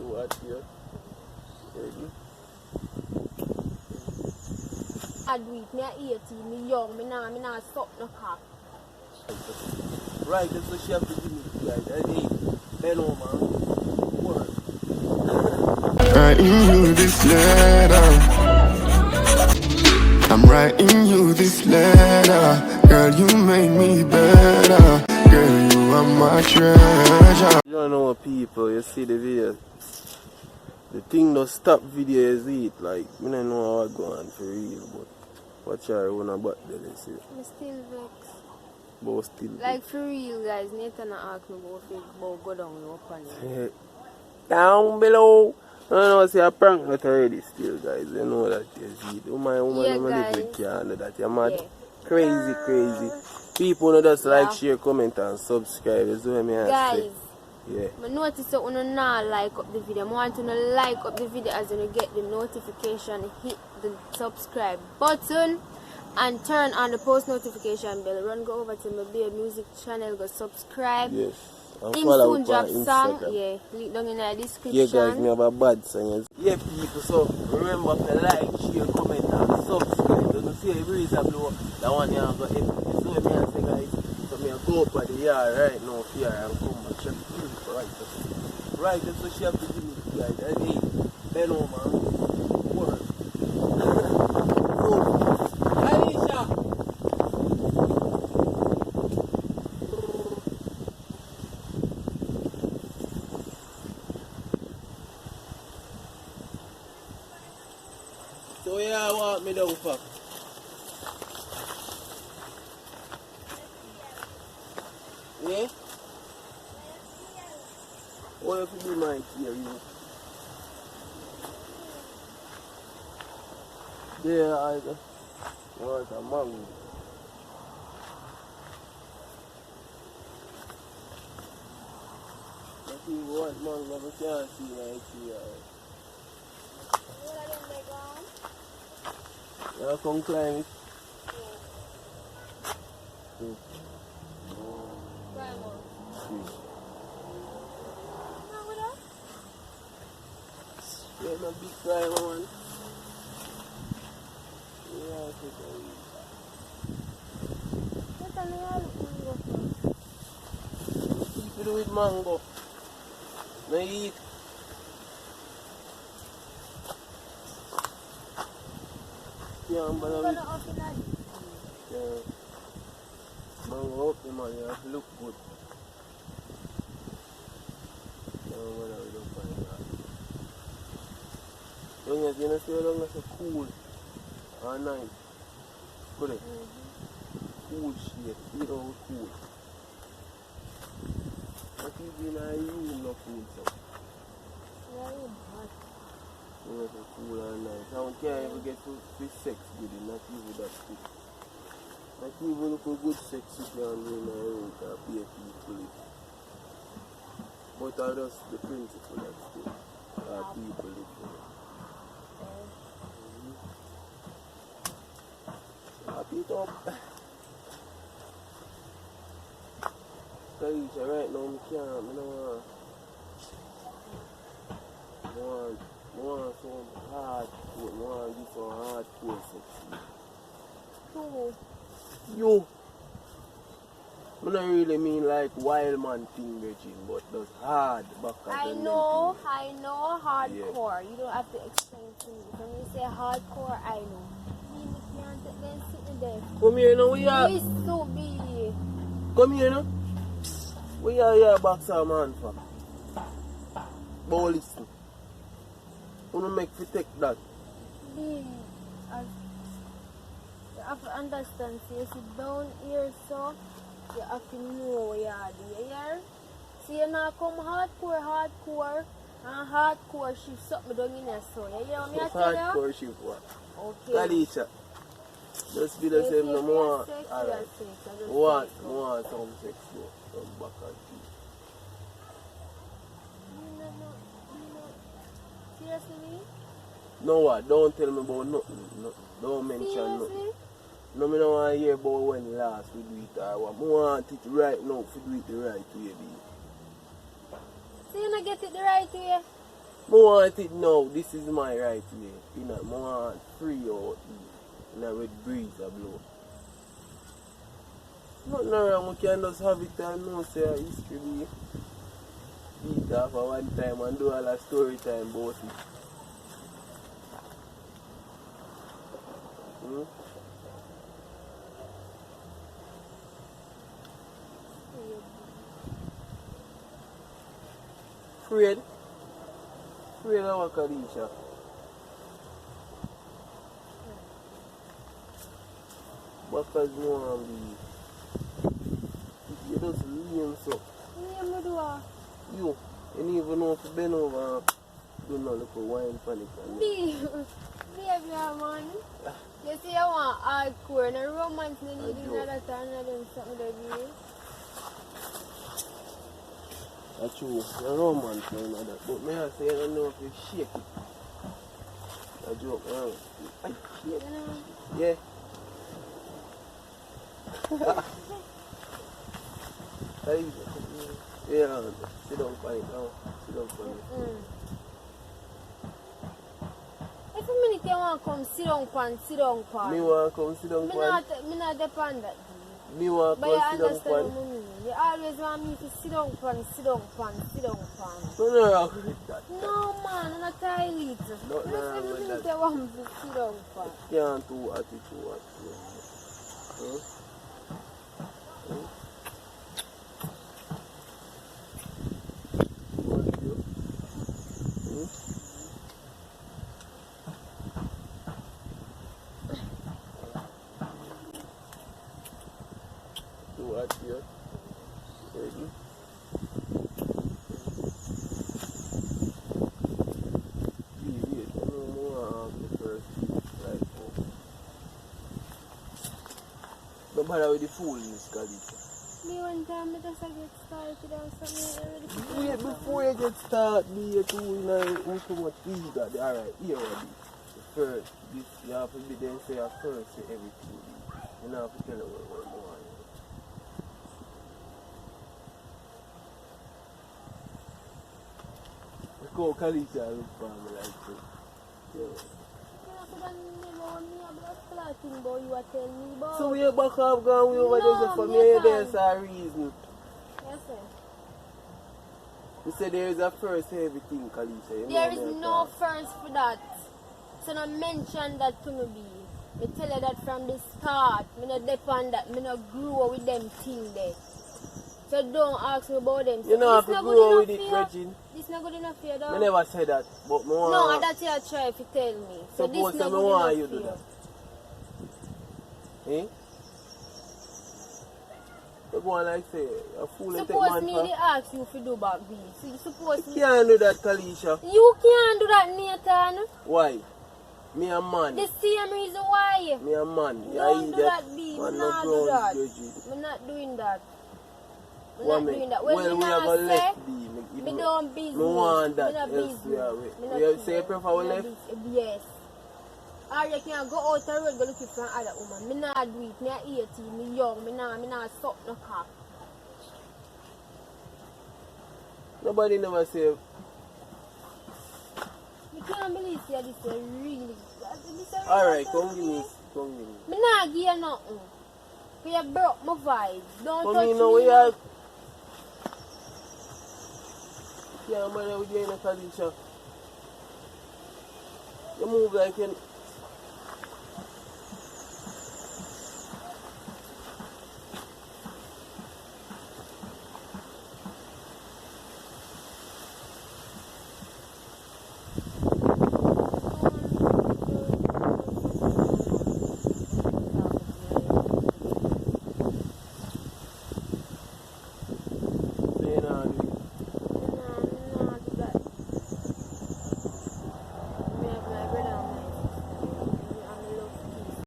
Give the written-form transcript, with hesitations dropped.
watch here. Ready? I do it, me at 18, me young, me nah stop no cock. Right, that's what she have to give me, guys. Hey, bend over, man. Work. Writing you this letter. I'm writing you this letter. Girl, you make me better. Girl, you are my treasure. You don't know what people, you see the video. The thing don't stop video is it. Like, I don't know how I go on for real, but watch out when I back there, you see. I'm still vexed. But still like for real, guys, Nathan asked me about it, about go down low on it. Down below. I don't know, see a prank not already still, guys. You know that you see. Woman, Yeah, live with you and that. You're mad. Yeah. Crazy. People know just like, share, comment and subscribe. That's what I guys, say. Yeah. I notice that when you not like up the video, I want to like up the video as you get the notification, hit the subscribe button and turn on the post notification bell. Run go over to my Beer Music channel, go subscribe. Yes. And Him follow soon drop song, Instagram. link down in the description. Yeah guys, me have a bad song. Yeah people, so remember to like, share, comment and subscribe. You see every reason blow that one here go hit. So me and say guys, so me go up at the yard right now here and come back. Check it right. Right, that's what she have to give me guys. Hey, bend over, man. Work. Alicia! So yeah, walk me down for. Yeah? What if you do my here, you? Yeah, I want a mango. If you want mango, but you can't see my here. Yeah, come climb it. Yeah. Yeah, my big climb one. Yeah, take it easy. Keep it with mango. No eat. Yeah, I'm gonna eat. Yeah. Mango open, man. You have to look good. Yeah, I'm gonna look like that. You know, see how long it's cool and nice. Good. Cool shit. See how cool. Not even in a room no cool so. You know, it's cool and nice. I don't care if you get to sex with it, not even that good. Not even look a good sex if you can do in a room to pay people it. But that's just the principle that's still. People live for it. Happy it up. Kaisha, right now I can't, I want some hard food, I want to do some hardcore sex. You. I don't really mean like wild man thing, Virgin, but those hard back at I know hardcore. Yeah. You don't have to explain to me. When you say hardcore, I know. Come here now, we are. So big. Come here now. We are here boxer man for. But listen. You don't make me take that. Big. You have to understand, so you sit down here so you have to know what you are doing here. So you now come hardcore and hardcore shift something down in there so you hear me I tell you? Hardcore shift what? Okay. Kalisha. Just be the same no more. Alright. More some sex more. Some back and teeth. Seriously? No what? Don't tell me about nothing. No, don't mention nothing. No, me don't want to hear about when last we do it or what. I want it right now to do it the right way, baby. So you not get it the right way? want it now. This is my right way. You know, I want free out here. You know, with breeze a blow. Nothing wrong, we can just have it and know say history be beat off at one time and do all a story time about it. Afraid? Afraid of what, Kadisha? Because you want to be. You just lean so. You don't even know if you bend over and do not look for wine for it. Behavior, man. You see, I want hardcore and a romance, you need another time and then something to do. That's true. The romance and all that. But me I say I don't know if you shake it. A joke. I shake. Yeah. Yeah, sit down for it now. Sit down for it. If a minute you want to come sit down pan, sit down pan. Me want to come sit down pan. Me not depend that. Me want to come sit down pan. You always want me to sit down pan, sit down pan, sit down pan. No wrong with that. No man, I'm not tired. No wrong with that. You want me to sit down pan. You can't do attitude. Huh? Here. Ready? Wait, I don't know the first right now. Don't bother with the foolishness, Kadisha. Me one time I just get started or something. Wait, before you get started, be too, you know, too much ego. Alright, here will be. The first, this, you have to be there say at first say everything. You don't have to tell them what you want. Go Kalita look for me like that. Yeah. So we are back off going we over there for me there's a reason. Yes sir. You said there is a first everything, Kalisa. There is no first for that. So I mention that to me. I tell you that from the start. I don't depend that. I don't grow with them thing there. So don't ask me about them. You know have to grow with it, Regine. This not good enough for you, though. I never said that, but me want... No, that's what you try to tell me. So suppose this not me good want enough you for do you. that. Eh? You go on like say, a fool and take Suppose man me for... they ask you to do back this. So you suppose You can't do that, Kalisha. You can't do that, Nathan. Why? Me a man. The same reason why. Me a man. Don't do that, B. Man, I'm no not do ground that. judging. I'm not doing that. I'm What not me? doing that. Well, Well, we have a say, left B. me don't business. Me want that. Me not Yes, business. you say you prefer we left? Yes. Or you can go out the road go looking for another woman. Me not do it. Me a 18. Me young. Me not suck no cock. Nobody never say... You can't believe this is really... Alright, come give me. Come give me. Me not give you nothing. You broke my vibe. Don't Come touch in now, me. we are... Yeah, man, we are in a Kalisha. You move like you...